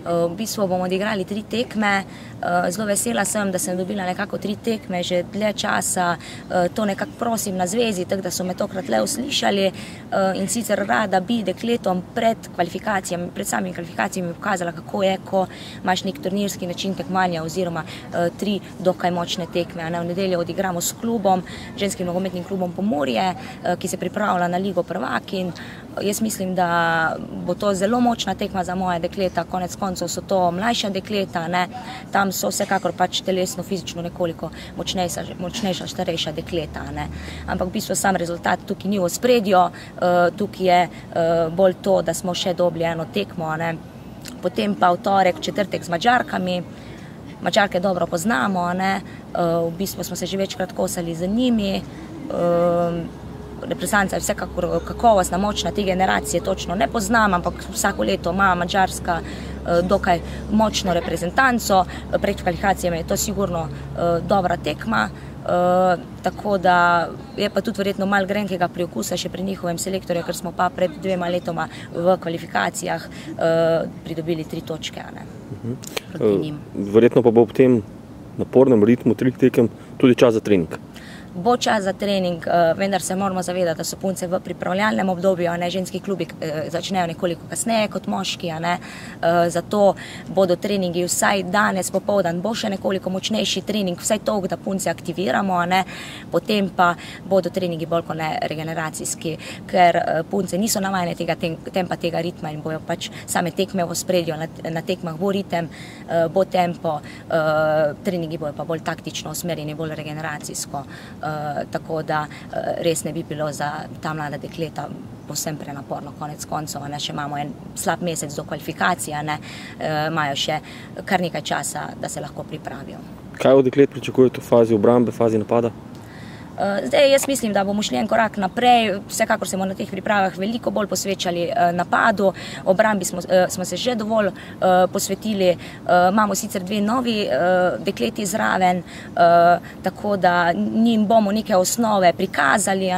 V bistvu bomo odigrali 3 tekme. Zelo vesela sem, da sem dobila nekako 3 tekme že dlje časa. To nekako prosim na zvezi, tako da so me tokrat le uslišali. In sicer rada bi dekletom pred kvalifikacijami, pred samimi kvalifikacijami pokazala, kako je, ko imaš nek turnirski način tekmovanja oziroma 3 dokaj močne tekme. V nedeljo odigramo s klubom, ženskim nogometnim klubom Pomurje, ki se pripravlja na Ligo prvakinj. Jaz mislim, da bo to zelo močna tekma za moje dekleta, konec koncev so to mlajša dekleta, tam so vsekakor pač telesno, fizično nekoliko močnejša, starejša dekleta. Ampak v bistvu sam rezultat tukaj ni v ospredju, tukaj je bolj to, da smo še dobili eno tekmo. Potem pa v torek, četrtek z Madžarkami. Madžarke dobro poznamo, v bistvu smo se že večkrat kosali z njimi. Reprezentanca je vsekakor kakovostna, močna, te generacije točno ne poznam, ampak vsako leto ima Madžarska dokaj močno reprezentanco. Pred kvalifikacijami je to sigurno dobra tekma, tako da je pa tudi verjetno malo grenkega priokusa še pri njihovem selektorju, ker smo pa pred 2 letoma v kvalifikacijah pridobili 3 točke proti njim. Verjetno pa bo ob tem napornem ritmu 3 tekem tudi čas za trening. Bo čas za trening, vendar se moramo zavedati, da so punce v pripravljalnem obdobju, ženski klubi začnejo nekoliko kasneje kot moški, zato bodo treningi vsaj danes popoldan, bo še nekoliko močnejši trening, vsaj toliko, da punce aktiviramo, potem pa bodo treningi bolj kot ne regeneracijski, ker punce niso navajene tega tempa, tega ritma in bojo pač same tekme v ospredju, na tekmah bo ritem, bo tempo, treningi bojo pa bolj taktično usmerjeni, bolj regeneracijsko. Tako da res ne bi bilo za ta mlada dekleta povsem prenaporno konec koncev, še imamo en slab mesec do kvalifikacije, imajo še kar nekaj časa, da se lahko pripravijo. Kaj od deklet pričakujete v fazi obrambe, fazi napada? Zdaj, jaz mislim, da bomo šli en korak naprej, vsekakor se bomo na teh pripravah veliko bolj posvečali napadu, obrambi smo se že dovolj posvetili, imamo sicer 2 novi dekleti zraven, tako da njim bomo neke osnove prikazali,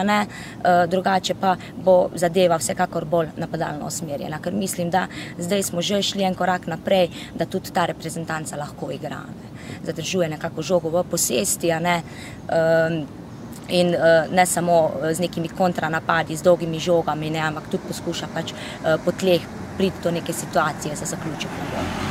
drugače pa bo zadeva vsekakor bolj napadalno usmerjena, ker mislim, da zdaj smo že šli en korak naprej, da tudi ta reprezentanca lahko igra, zadržuje nekako žogo v posesti, in ne samo z nekimi kontranapadi, z dolgimi žogami, ampak tudi poskuša pač po tleh priti do neke situacije za zaključek.